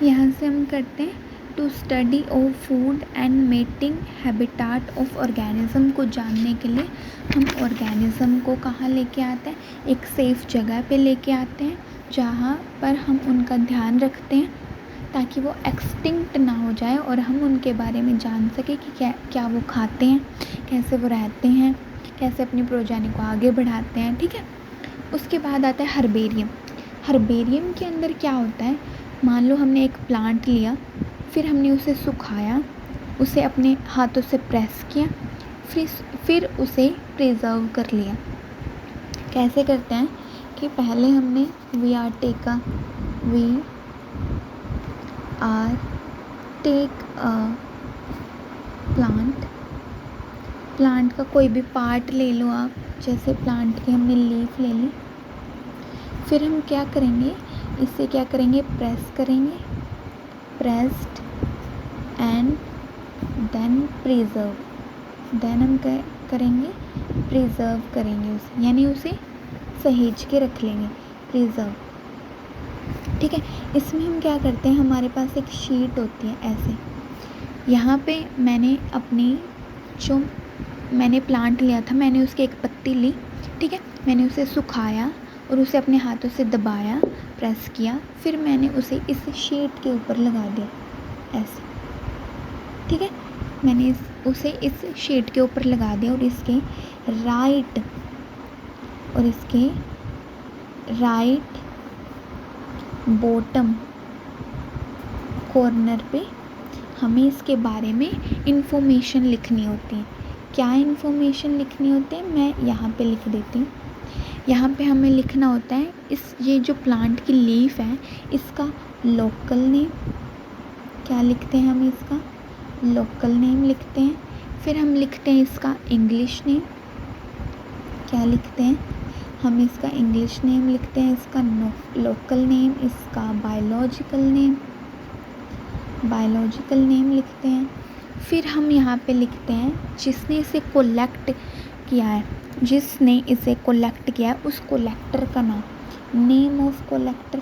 यहाँ से हम करते हैं to study of food and mating habitat of organism को जानने के लिए हम ऑर्गेनिज्म को कहाँ लेके आते हैं, एक सेफ़ जगह पे लेके आते हैं जहाँ पर हम उनका ध्यान रखते हैं ताकि वो एक्सटिंक्ट ना हो जाए और हम उनके बारे में जान सकें कि क्या वो खाते हैं, कैसे वो रहते हैं, कैसे अपनी प्रोजानी को आगे बढ़ाते हैं। ठीक है, उसके बाद आता है हर्बेरियम। हर्बेरियम के अंदर क्या होता है, मान लो हमने एक प्लांट लिया, फिर हमने उसे सुखाया, उसे अपने हाथों से प्रेस किया, फिर उसे प्रिजर्व कर लिया। कैसे करते हैं कि पहले हमने we are take a plant का कोई भी पार्ट ले लो आप, जैसे प्लांट की हमने लीफ ले ली, फिर हम क्या करेंगे, इससे क्या करेंगे, प्रेस करेंगे, pressed and then preserve, then हम क्या करेंगे, प्रिजर्व करेंगे उसे, यानी उसे सहेज के रख लेंगे, प्रिजर्व। ठीक है, इसमें हम क्या करते हैं, हमारे पास एक शीट होती है ऐसे, यहाँ पे मैंने प्लांट लिया था, मैंने उसकी एक पत्ती ली, ठीक है, मैंने उसे सुखाया और उसे अपने हाथों से दबाया, प्रेस किया, फिर मैंने उसे इस शीट के ऊपर लगा दिया ऐसे। ठीक है, मैंने उसे इस शीट के ऊपर लगा दिया और इसके राइट बॉटम कॉर्नर पे हमें इसके बारे में इंफॉर्मेशन लिखनी होती है। क्या इंफॉर्मेशन लिखनी होती है, मैं यहाँ पे लिख देती हूँ। यहाँ पे हमें लिखना होता है ये जो प्लांट की लीफ है इसका लोकल नेम, क्या लिखते हैं हम, इसका लोकल नेम लिखते हैं। फिर हम लिखते हैं इसका इंग्लिश नेम, क्या लिखते हैं हम, इसका इंग्लिश नेम लिखते हैं, इसका लोकल नेम, इसका बायोलॉजिकल नेम लिखते हैं। फिर हम यहाँ पे लिखते हैं जिसने इसे कलेक्ट किया है, उस कलेक्टर का नाम, नेम ऑफ कलेक्टर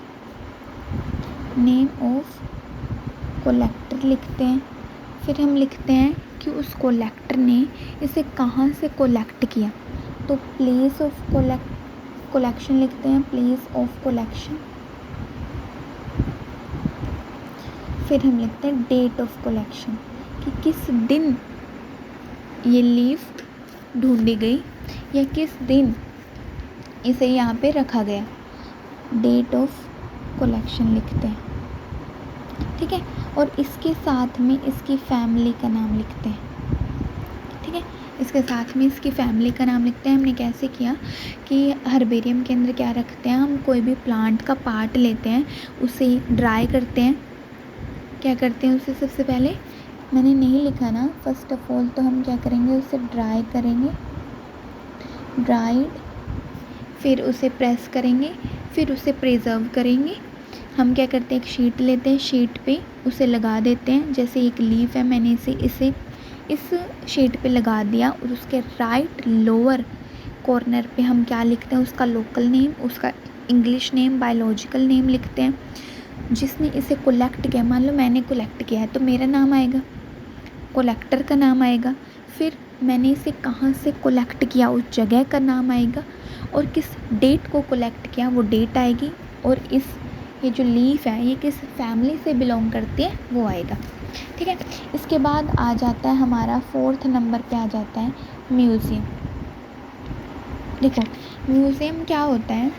लिखते हैं। फिर हम लिखते हैं कि उस कलेक्टर ने इसे कहाँ से कलेक्ट किया, तो प्लेस ऑफ कलेक्शन लिखते हैं, प्लेस ऑफ कलेक्शन। फिर हम लिखते हैं डेट ऑफ कलेक्शन, कि किस दिन ये लीफ ढूंढी गई या किस दिन इसे यहाँ पे रखा गया, डेट ऑफ कलेक्शन लिखते हैं। ठीक है, और इसके साथ में इसकी फैमिली का नाम लिखते हैं। ठीक है, इसके साथ में इसकी फैमिली का नाम लिखते हैं। हमने कैसे किया कि हर्बेरियम के अंदर क्या रखते हैं, हम कोई भी प्लांट का पार्ट लेते हैं, उसे ड्राई करते हैं। क्या करते हैं उसे, सबसे पहले मैंने नहीं लिखा ना, फर्स्ट ऑफ ऑल तो हम क्या करेंगे, उसे ड्राई करेंगे, ड्राइड, फिर उसे प्रेस करेंगे, फिर उसे प्रिजर्व करेंगे। हम क्या करते हैं, एक शीट लेते हैं, शीट पे उसे लगा देते हैं, जैसे एक लीफ है, मैंने इसे इस शीट पे लगा दिया और उसके राइट लोअर कॉर्नर पे हम क्या लिखते हैं, उसका लोकल नेम, उसका इंग्लिश नेम, बायोलॉजिकल नेम लिखते हैं। जिसने इसे कलेक्ट किया, मान लो मैंने कलेक्ट किया है तो मेरा नाम आएगा, कलेक्टर का नाम आएगा, फिर मैंने इसे कहाँ से कलेक्ट किया उस जगह का नाम आएगा, और किस डेट को कलेक्ट किया वो डेट आएगी, और ये जो लीफ है ये किस फैमिली से बिलोंग करती है वो आएगा। ठीक है, इसके बाद आ जाता है हमारा 4th नंबर पे आ जाता है म्यूज़ियम। देखो म्यूज़ियम क्या होता है,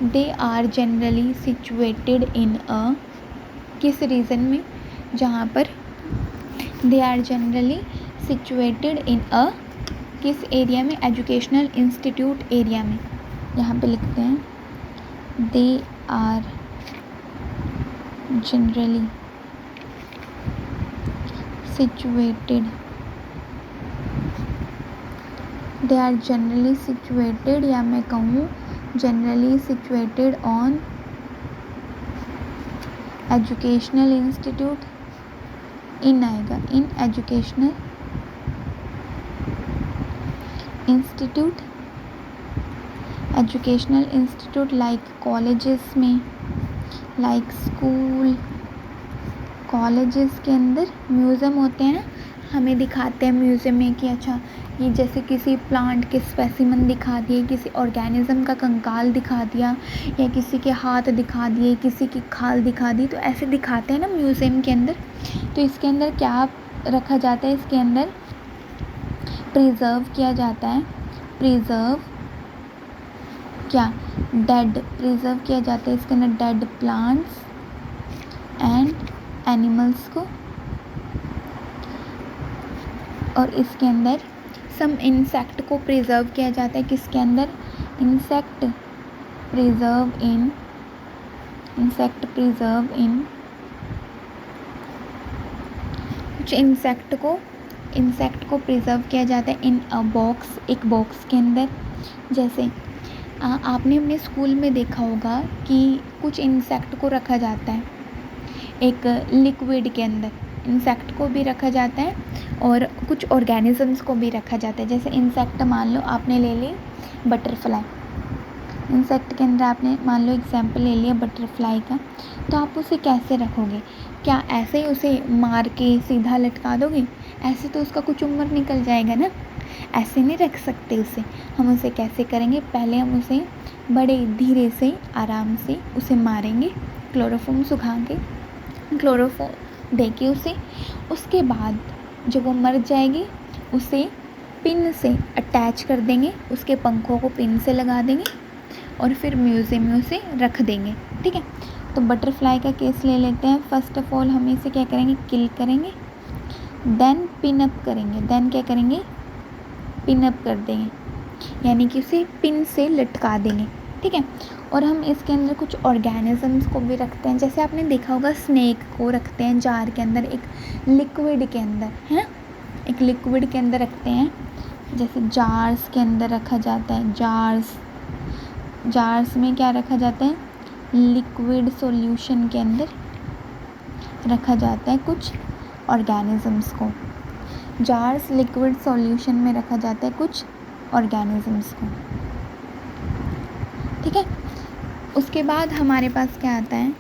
they are generally situated in किस रीजन में, जहाँ पर they are generally situated in किस एरिया में, एजुकेशनल इंस्टीट्यूट एरिया में। यहाँ पे लिखते हैं दे आर जनरली सिचुएटेड या मैं कहूँ generally situated on educational institute, इन आएगा, इन एजुकेशनल इंस्टीट्यूट लाइक कॉलेजेस में, लाइक स्कूल, कॉलेजेस के अंदर म्यूज़ियम होते हैं ना, हमें दिखाते हैं म्यूज़ियम में कि अच्छा ये जैसे किसी प्लांट के स्पेसिमन दिखा दिए, किसी ऑर्गेनिज्म का कंकाल दिखा दिया, या किसी के हाथ दिखा दिए, किसी की खाल दिखा दी, तो ऐसे दिखाते हैं ना म्यूज़ियम के अंदर। तो इसके अंदर क्या रखा जाता है, इसके अंदर प्रिजर्व किया जाता है, प्रिजर्व किया जाता है इसके अंदर डेड प्लांट्स एंड एनिमल्स को। और इसके अंदर सम इंसेक्ट को प्रिजर्व किया जाता है, किसके अंदर, इंसेक्ट प्रिजर्व इन कुछ इंसेक्ट को प्रिजर्व किया जाता है इन अ बॉक्स, एक बॉक्स के अंदर। जैसे आपने अपने स्कूल में देखा होगा कि कुछ इंसेक्ट को रखा जाता है एक लिक्विड के अंदर, इंसेक्ट को भी रखा जाता है और कुछ ऑर्गेनिजम्स को भी रखा जाता है। जैसे इंसेक्ट मान लो आपने ले ली बटरफ्लाई, इंसेक्ट के अंदर आपने मान लो एग्जाम्पल ले लिया बटरफ्लाई का, तो आप उसे कैसे रखोगे? क्या ऐसे ही उसे मार के सीधा लटका दोगे? ऐसे तो उसका कुछ उम्र निकल जाएगा ना, ऐसे नहीं रख सकते उसे। हम उसे कैसे करेंगे, पहले हम उसे बड़े धीरे से आराम से उसे मारेंगे, क्लोरोफॉर्म सुखा के, क्लोरोफॉर्म दे के उसे, उसके बाद जब वो मर जाएगी उसे पिन से अटैच कर देंगे, उसके पंखों को पिन से लगा देंगे और फिर म्यूज़ियम में उसे रख देंगे। ठीक है, तो बटरफ्लाई का केस ले लेते हैं। फर्स्ट ऑफ ऑल हम इसे क्या करेंगे, किल करेंगे, देन पिन अप करेंगे, देन क्या करेंगे, पिन अप कर देंगे, यानी कि उसे पिन से लटका देंगे। ठीक है, और हम इसके अंदर कुछ ऑर्गेनिजम्स को भी रखते हैं। जैसे आपने देखा होगा स्नेक को रखते हैं जार के अंदर, एक लिक्विड के अंदर, है एक लिक्विड के अंदर रखते हैं। जैसे जार्स के अंदर रखा जाता है, जार्स में क्या रखा जाता है, लिक्विड सॉल्यूशन के अंदर रखा जाता है कुछ ऑर्गेनिजम्स को। जार्स लिक्विड सॉल्यूशन में रखा जाता है कुछ ऑर्गेनिजम्स को। ठीक है, उसके बाद हमारे पास क्या आता है,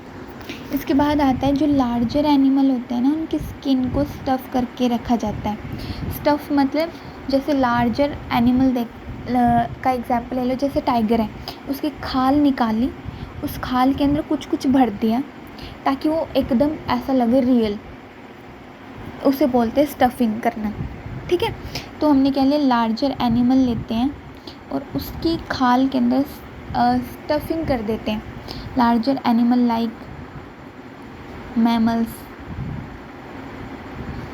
इसके बाद आता है जो लार्जर एनिमल होते हैं ना, उनकी स्किन को स्टफ़ करके रखा जाता है। स्टफ़ मतलब जैसे लार्जर एनिमल का एग्जांपल ले लो, जैसे टाइगर है, उसकी खाल निकाली, उस खाल के अंदर कुछ कुछ भर दिया ताकि वो एकदम ऐसा लगे रियल, उसे बोलते हैं स्टफिंग करना। ठीक है, तो हमने क्या लिया, लार्जर एनिमल लेते हैं और उसकी खाल के अंदर स्टफिंग कर देते हैं। लार्जर एनिमल लाइक मैमल्स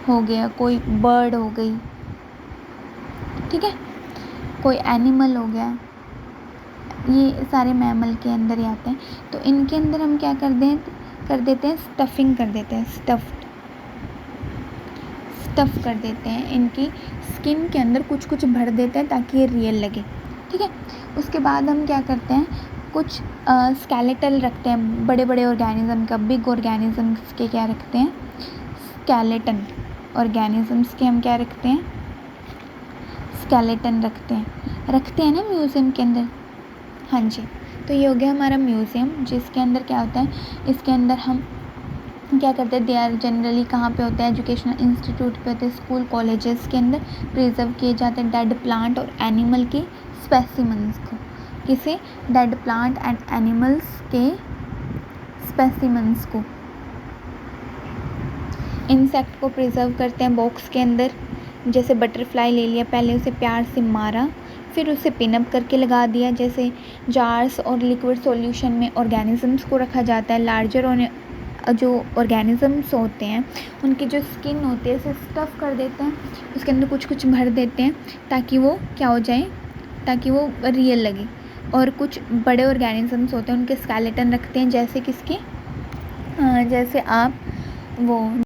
हो गया, कोई बर्ड हो गई, ठीक है, कोई एनिमल हो गया, ये सारे मैमल के अंदर ही आते हैं। तो इनके अंदर हम क्या कर देते हैं, स्टफिंग कर देते हैं, स्टफ़ कर देते हैं, इनकी स्किन के अंदर कुछ कुछ भर देते हैं ताकि ये रियल लगे। ठीक है, उसके बाद हम क्या करते हैं, कुछ स्केलेटल रखते हैं बड़े बड़े ऑर्गेनिज्म का, बिग ऑर्गेनिजम्स के क्या रखते हैं, स्केलेटन, ऑर्गेनिजम्स के हम क्या रखते हैं, स्केलेटन रखते हैं ना म्यूज़ियम के अंदर। हाँ जी, तो ये हो गया हमारा म्यूज़ियम, जिसके अंदर क्या होता है, इसके अंदर हम क्या करते हैं, दे आर जनरली कहाँ पे होते हैं, एजुकेशनल इंस्टीट्यूट पे होते हैं, स्कूल कॉलेजेस के अंदर प्रिजर्व किए जाते हैं डेड प्लांट और एनिमल के स्पेसिमन्स को। किसे, डेड प्लांट एंड एनिमल्स के स्पेसिमन्स को। इंसेक्ट को प्रिजर्व करते हैं बॉक्स के अंदर, जैसे बटरफ्लाई ले लिया, पहले उसे प्यार से मारा, फिर उसे पिनअप करके लगा दिया। जैसे जार्स और लिक्विड सॉल्यूशन में ऑर्गेनिजम्स को रखा जाता है, लार्जर और जो ऑर्गेनिजम्स होते हैं उनकी जो स्किन होती है उसे स्टफ़ कर देते हैं, उसके अंदर कुछ कुछ भर देते हैं ताकि वो क्या हो जाए, ताकि वो रियल लगे। और कुछ बड़े ऑर्गेनिजम्स होते हैं उनके स्केलेटन रखते हैं, जैसे किसके, जैसे आप वो